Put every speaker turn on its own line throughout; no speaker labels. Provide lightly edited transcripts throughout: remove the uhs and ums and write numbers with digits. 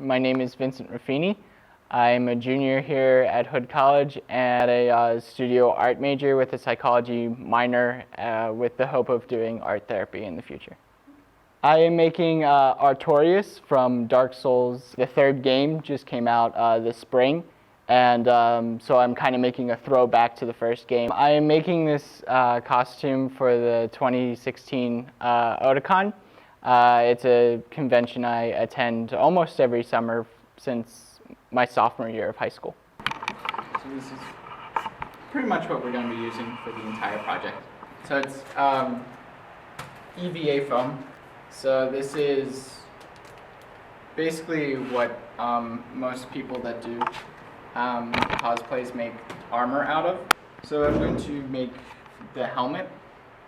My name is Vincent Ruffini. I'm a junior here at Hood College and a studio art major with a psychology minor with the hope of doing art therapy in the future. I am making Artorias from Dark Souls. The third game just came out this spring, and so I'm kind of making a throwback to the first game. I am making this costume for the 2016 Otakon. It's a convention I attend almost every summer since my sophomore year of high school. So this is pretty much what we're going to be using for the entire project. So it's EVA foam. So this is basically what most people that do cosplays make armor out of. So I'm going to make the helmet,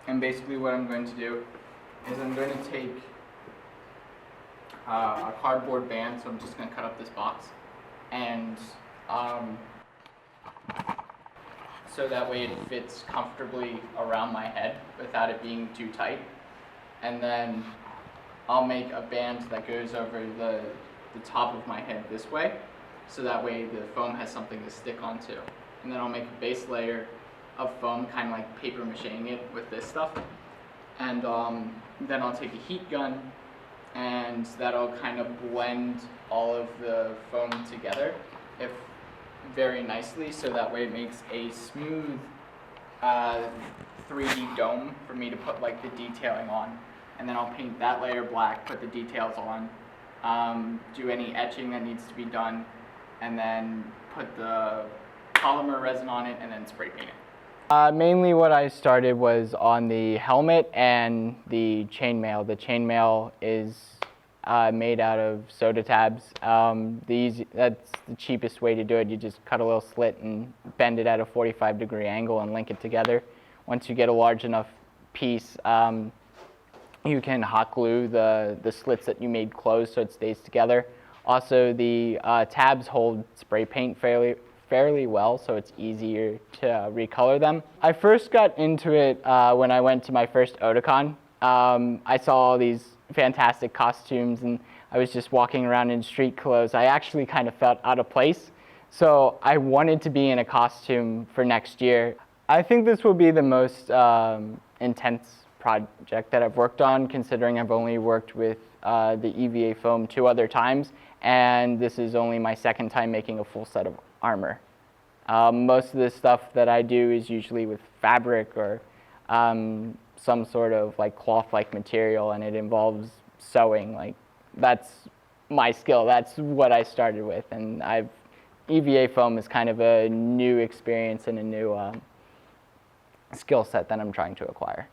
and basically what I'm going to do is I'm going to take a cardboard band, so I'm just going to cut up this box, and so that way it fits comfortably around my head without it being too tight. And then I'll make a band that goes over the top of my head this way, so that way the foam has something to stick onto. And then I'll make a base layer of foam, kind of like paper macheing it with this stuff. And then I'll take a heat gun, and that'll kind of blend all of the foam together very nicely, so that way it makes a smooth 3D dome for me to put like the detailing on. And then I'll paint that layer black, put the details on, do any etching that needs to be done, and then put the polymer resin on it, and then spray paint it. Mainly what I started was on the helmet and the chainmail. The chainmail is made out of soda tabs. That's the cheapest way to do it. You just cut a little slit and bend it at a 45-degree angle and link it together. Once you get a large enough piece, you can hot glue the slits that you made closed so it stays together. Also, the tabs hold spray paint fairly well, so it's easier to recolor them. I first got into it when I went to my first Otakon. I saw all these fantastic costumes, and I was just walking around in street clothes. I actually kind of felt out of place, so I wanted to be in a costume for next year. I think this will be the most intense project that I've worked on, considering I've only worked with the EVA foam 2 other times, and this is only my second time making a full set of armor. Most of the stuff that I do is usually with fabric or some sort of like cloth-like material, and it involves sewing. Like, that's my skill. That's what I started with, and EVA foam is kind of a new experience and a new skill set that I'm trying to acquire.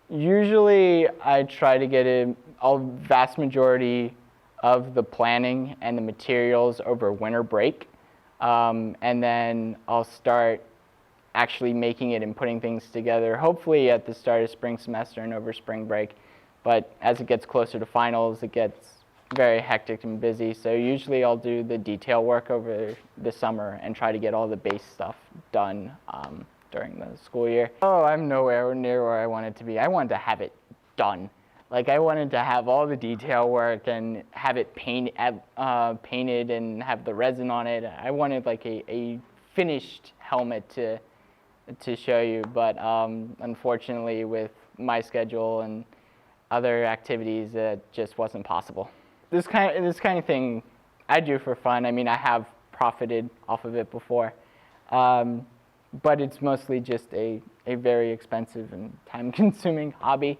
Usually I try to get a vast majority of the planning and the materials over winter break, and then I'll start actually making it and putting things together, hopefully at the start of spring semester and over spring break. But as it gets closer to finals, it gets very hectic and busy, so usually I'll do the detail work over the summer and try to get all the base stuff done during the school year. Oh, I'm nowhere near where I wanted to be. I wanted to have it done. Like, I wanted to have all the detail work and have it painted and have the resin on it. I wanted like a finished helmet to show you, but unfortunately with my schedule and other activities, it just wasn't possible. This kind of thing I do for fun. I mean, I have profited off of it before. But it's mostly just a very expensive and time-consuming hobby.